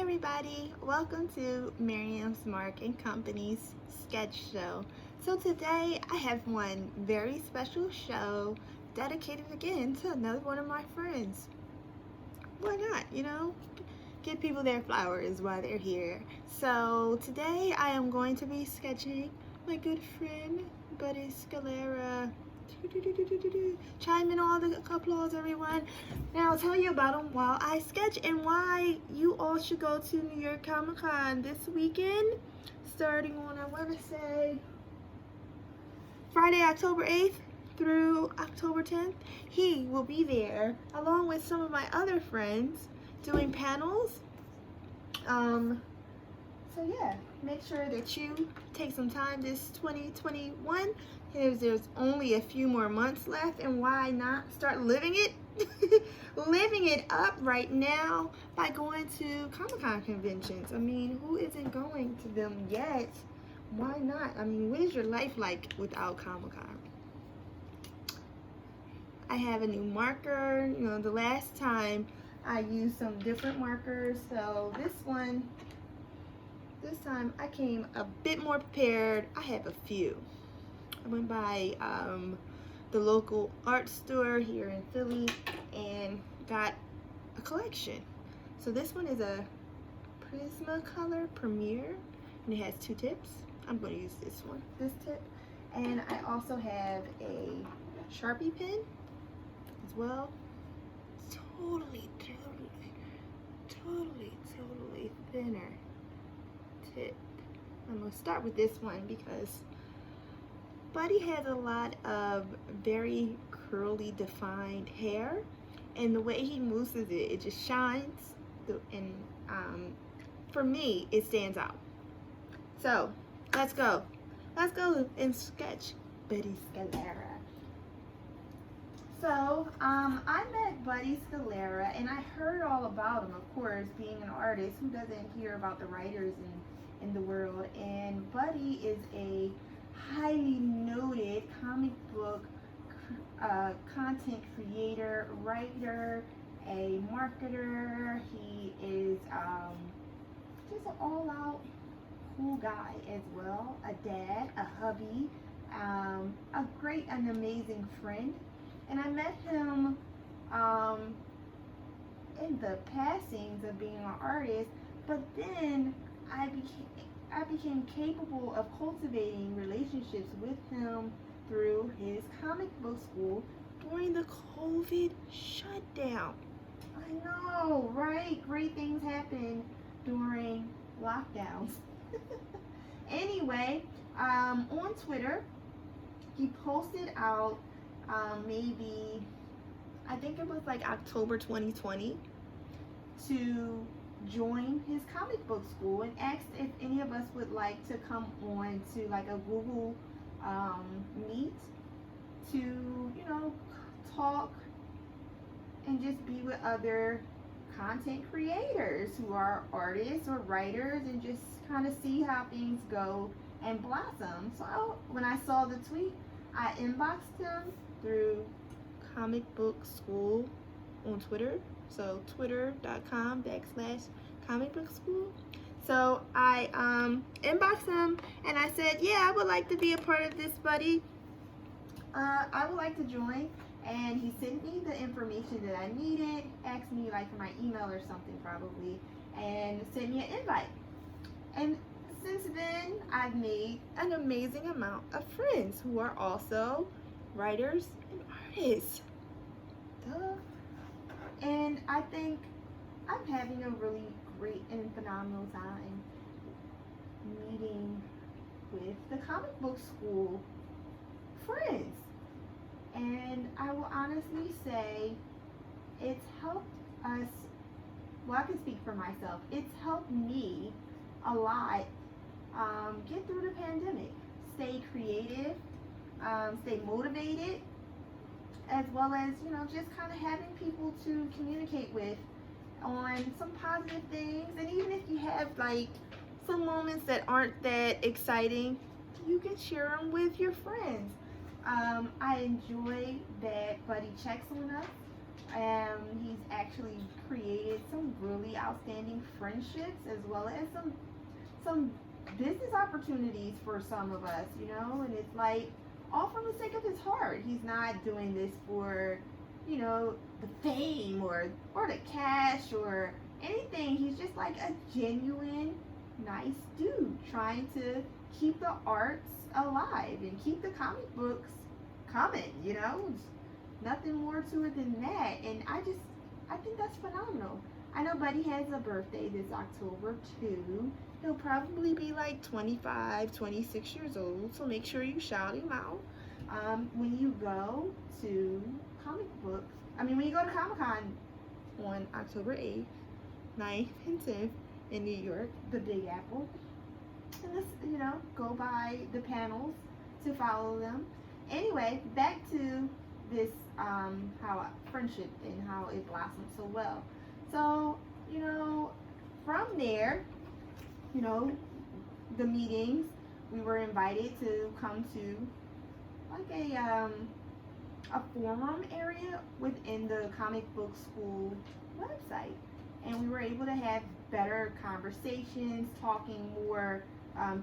everybody, welcome to Miriam's Mark and Company's sketch show. So today I have one very special show dedicated again to another one of my friends. Why not, give people their flowers while they're here. So today I am going to be sketching my good friend Buddy Scalera. Chime in all the applause, everyone. Now I'll tell you about him while I sketch and why you all should go to New York Comic Con this weekend, starting on, I want to say, Friday, October 8th through October 10th. He will be there along with some of my other friends doing panels. So yeah, make sure that you take some time this 2021. There's only a few more months left, and why not start living it? Living it up right now by going to Comic-Con conventions. I mean, who isn't going to them yet? Why not? I mean, what is your life like without Comic-Con? I have a new marker. The last time I used some different markers, so this time I came a bit more prepared. I have a few. I went by the local art store here in Philly and got a collection. So this one is a Prismacolor Premier, and it has two tips. I'm going to use this tip. And I also have a Sharpie pen as well. Totally thinner tip. I'm going to start with this one because Buddy has a lot of very curly defined hair, and the way he mooses it, it just shines, and for me it stands out. So let's go and sketch Buddy Scalera. So I met Buddy Scalera, and I heard all about him, of course, being an artist. Who doesn't hear about the writers in the world? And Buddy is a highly noted comic book content creator, writer, a marketer. He is just an all-out cool guy as well, a dad, a hubby, an amazing friend. And I met him in the passings of being an artist, but then I became capable of cultivating relationships with him through his comic book school during the COVID shutdown. I know, right? Great things happen during lockdowns. Anyway, on Twitter, he posted out maybe, I think it was like October 2020, to join his comic book school, and asked if any of us would like to come on to like a Google meet to talk and just be with other content creators who are artists or writers, and just kind of see how things go and blossom. So when I saw the tweet, I inboxed him through Comic Book School on Twitter. So twitter.com/Comic Book School. So I inboxed him and I said, yeah, I would like to be a part of this, Buddy. I would like to join. And he sent me the information that I needed, asked me like for my email or something probably, and sent me an invite. And since then, I've made an amazing amount of friends who are also writers and artists. Duh. And I think I'm having a really great and phenomenal time meeting with the comic book school friends. And I will honestly say it's helped us, well, I can speak for myself, it's helped me a lot get through the pandemic, stay creative, stay motivated, as well as, just kind of having people to communicate with on some positive things. And even if you have like some moments that aren't that exciting, you can share them with your friends. I enjoy that Buddy checks on us He's actually created some really outstanding friendships, as well as some business opportunities for some of us, you know. And it's like all from the sake of his heart. He's not doing this for, you know, the fame or the cash or anything. He's just like a genuine nice dude trying to keep the arts alive and keep the comic books coming, you know. It's nothing more to it than that. And I think that's phenomenal. I know Buddy has a birthday this October too. He'll probably be like 25, 26 years old, so make sure you shout him out. When you go to when you go to Comic-Con on October 8th, 9th, and 10th in New York, the Big Apple, and let's, you know, go by the panels to follow them. Anyway, back to this, how friendship and how it blossomed so well. So, you know, from there, you know, the meetings, we were invited to come to like a forum area within the comic book school website, and we were able to have better conversations, talking more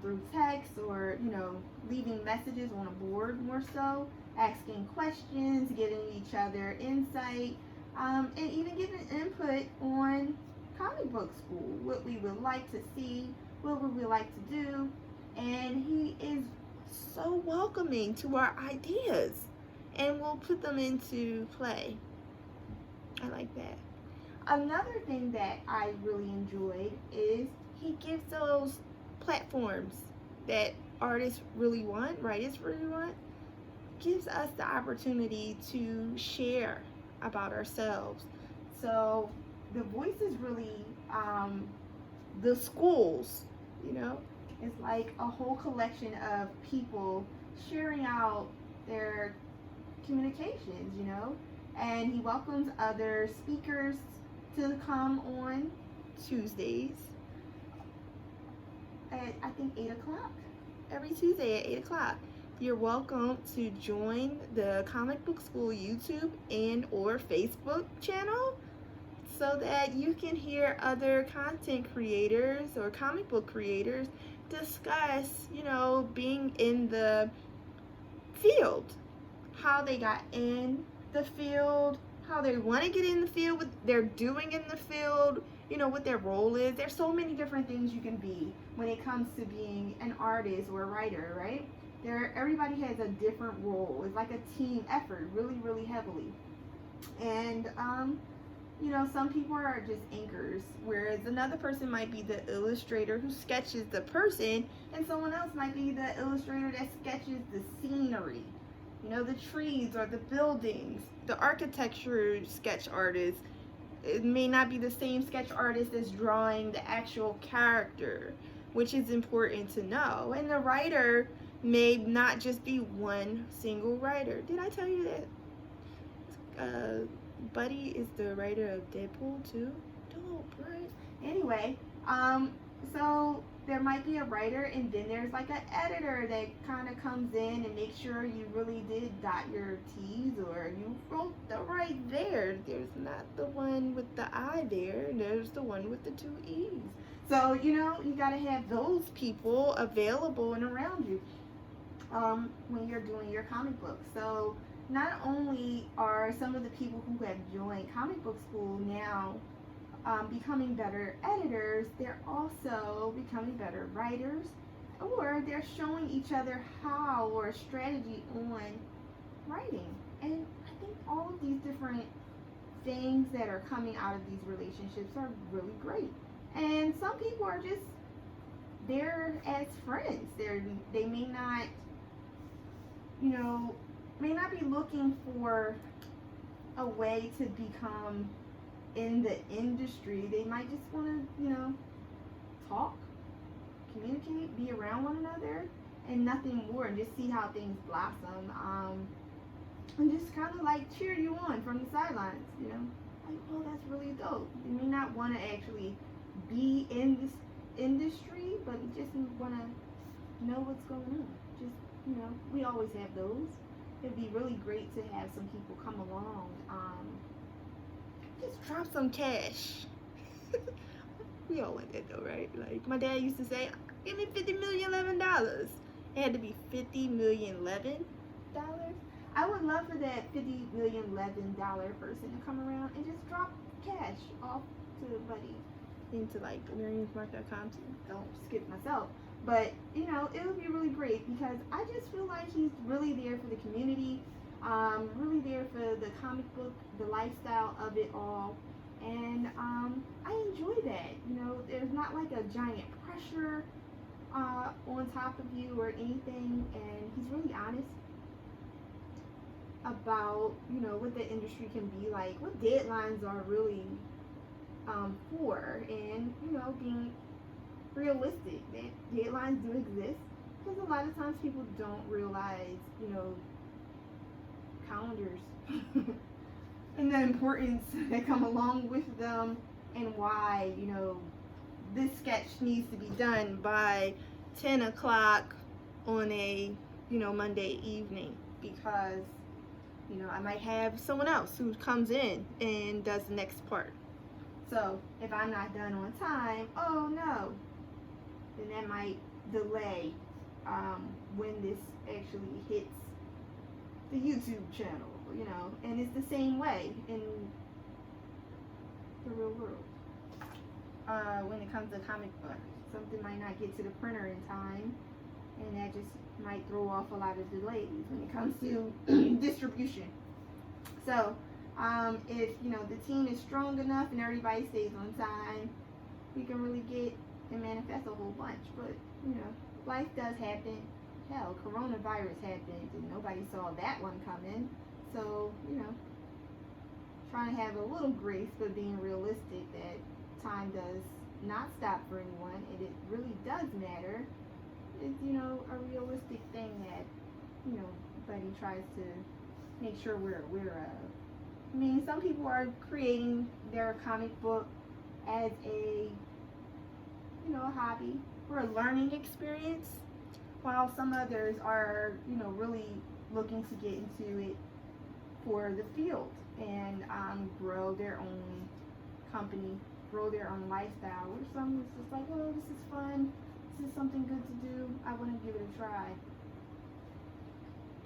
through text, or, you know, leaving messages on a board more so, asking questions, giving each other insight, and even giving input on comic book school, what we would like to see, what we would like to do. And he is so welcoming to our ideas, and we'll put them into play. I like that. Another thing that I really enjoyed is he gives those platforms that artists really want, writers really want, gives us the opportunity to share about ourselves. So the voice is really the schools, you know, it's like a whole collection of people sharing out their communications, you know, and he welcomes other speakers to come on Tuesdays at, I think, 8 o'clock. Every Tuesday at 8 o'clock. You're welcome to join the Comic Book School YouTube and or Facebook channel so that you can hear other content creators or comic book creators discuss, you know, being in the field, how they got in the field, how they want to get in the field, what they're doing in the field, you know, what their role is. There's so many different things you can be when it comes to being an artist or a writer, right? Everybody has a different role. It's like a team effort, really, really heavily. And you know, some people are just anchors, whereas another person might be the illustrator who sketches the person, and someone else might be the illustrator that sketches the scenery, you know, the trees or the buildings. The architecture sketch artist, it may not be the same sketch artist as drawing the actual character, which is important to know. And the writer may not just be one single writer. Did I tell you that Buddy is the writer of Deadpool too? Dope, right? Anyway, so there might be a writer, and then there's like an editor that kind of comes in and makes sure you really did dot your T's, or you wrote the right there. There's not the one with the I there, there's the one with the 2 E's. So, you know, you got to have those people available and around you when you're doing your comic book. So not only are some of the people who have joined comic book school now becoming better editors, they're also becoming better writers, or they're showing each other how, or strategy on writing. And I think all of these different things that are coming out of these relationships are really great. And some people are just there as friends. They may not, you know, may not be looking for a way to become in the industry. They might just want to, you know, talk, communicate, be around one another, and nothing more, and just see how things blossom, and just kind of like cheer you on from the sidelines, you know, like, oh, that's really dope. You may not want to actually be in this industry, but you just want to know what's going on. Just, you know, we always have those. It'd be really great to have some people come along just drop some cash. We all want that though, right? Like my dad used to say, give me $50,011,011. It had to be $50,011,011. I would love for that $50,011,011 person to come around and just drop cash off to Buddy into like MarianSmart.com. Don't skip myself. But, you know, it would be really great because I just feel like he's really there for the community, really there for the comic book, the lifestyle of it all. And I enjoy that. You know, there's not like a giant pressure on top of you or anything. And he's really honest about, you know, what the industry can be like, what deadlines are really for, and, you know, being realistic that deadlines do exist, because a lot of times people don't realize, you know, calendars and the importance that come along with them, and why, you know, this sketch needs to be done by 10 o'clock on a, you know, Monday evening, because, you know, I might have someone else who comes in and does the next part. So if I'm not done on time, oh no, then that might delay when this actually hits the YouTube channel, you know. And it's the same way in the real world. When it comes to comic book, something might not get to the printer in time, and that just might throw off a lot of delays when it comes to distribution. So if, you know, the team is strong enough and everybody stays on time, we can really get and manifest a whole bunch. But, you know, life does happen. Hell, coronavirus happened and nobody saw that one coming. So, you know, trying to have a little grace, but being realistic that time does not stop for anyone, and it really does matter. It's, you know, a realistic thing that, you know, Buddy tries to make sure we're aware of. I mean, some people are creating their comic book as a, you know, a hobby or a learning experience, while some others are, you know, really looking to get into it for the field and grow their own company, grow their own lifestyle. Or some is just like, oh, this is fun, this is something good to do, I want to give it a try.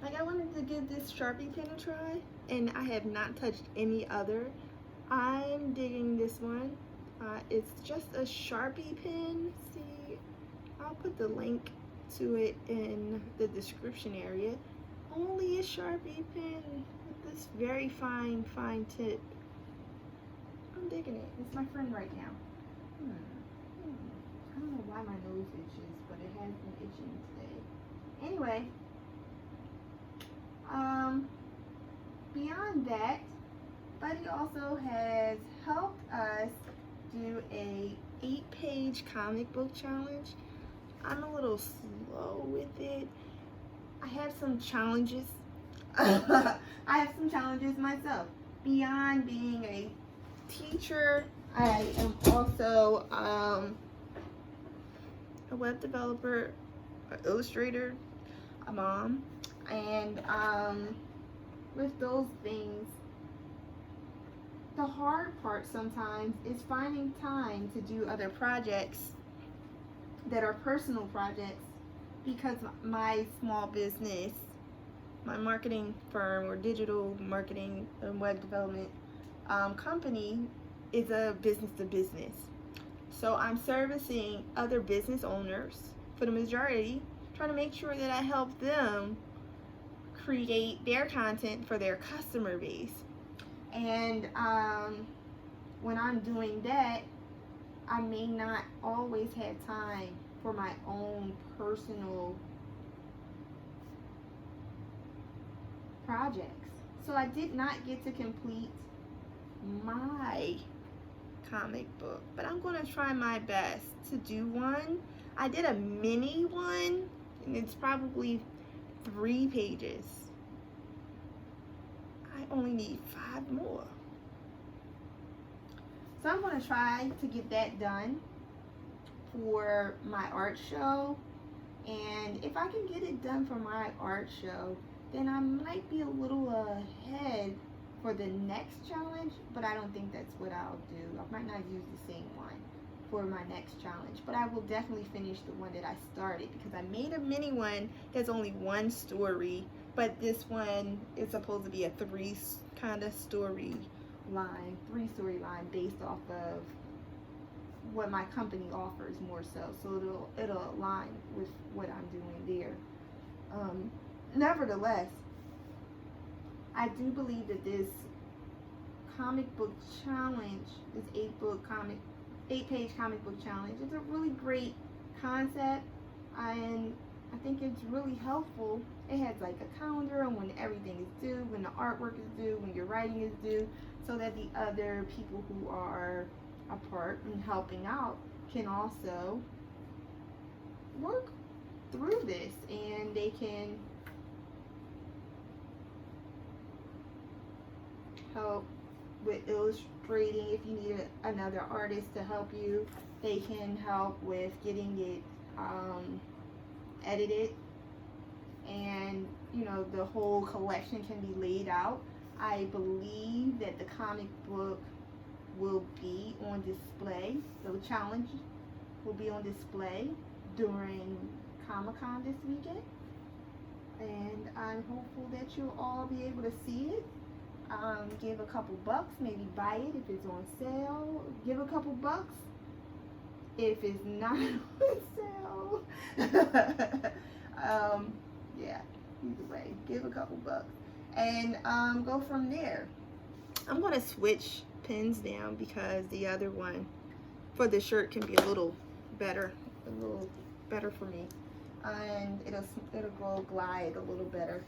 Like, I wanted to give this Sharpie pen a try, and I have not touched any other. I'm digging this one. It's just a Sharpie pen. See, I'll put the link to it in the description area. Only a Sharpie pen with this very fine tip. I'm digging it. It's my friend right now. I don't know why my nose itches, but it has been itching today. Anyway, beyond that, Buddy also has helped us do a 8-page comic book challenge. I'm a little slow with it. I have some challenges. I have some challenges myself. Beyond being a teacher, I am also a web developer, an illustrator, a mom, and with those things, the hard part sometimes is finding time to do other projects that are personal projects, because my small business, my marketing firm or digital marketing and web development company is a business to business. So I'm servicing other business owners for the majority, trying to make sure that I help them create their content for their customer base. And when I'm doing that, I may not always have time for my own personal projects. So I did not get to complete my comic book, but I'm going to try my best to do one. I did a mini one, and it's probably 3 pages. I only need 5 more. So I'm going to try to get that done for my art show. And if I can get it done for my art show, then I might be a little ahead for the next challenge, but I don't think that's what I'll do. I might not use the same one for my next challenge, but I will definitely finish the one that I started, because I made a mini one that's only one story, but this one is supposed to be a three story line based off of what my company offers more so it'll align with what I'm doing there. Nevertheless, I do believe that this comic book challenge, this 8-page comic book challenge, is a really great concept, and I think it's really helpful. It has like a calendar on when everything is due, when the artwork is due, when your writing is due, so that the other people who are a part and helping out can also work through this, and they can help with illustrating. If you need another artist to help you, they can help with getting it edited, and you know, the whole collection can be laid out. I believe that the comic book will be on display. The challenge will be on display during Comic-Con this weekend, and I'm hopeful that you'll all be able to see it. Give a couple bucks, maybe buy it if it's on sale. Give a couple bucks if it's not on sale. Yeah, either way, give a couple bucks and go from there. I'm gonna switch pins down because the other one for the shirt can be a little better for me, and it'll go glide a little better.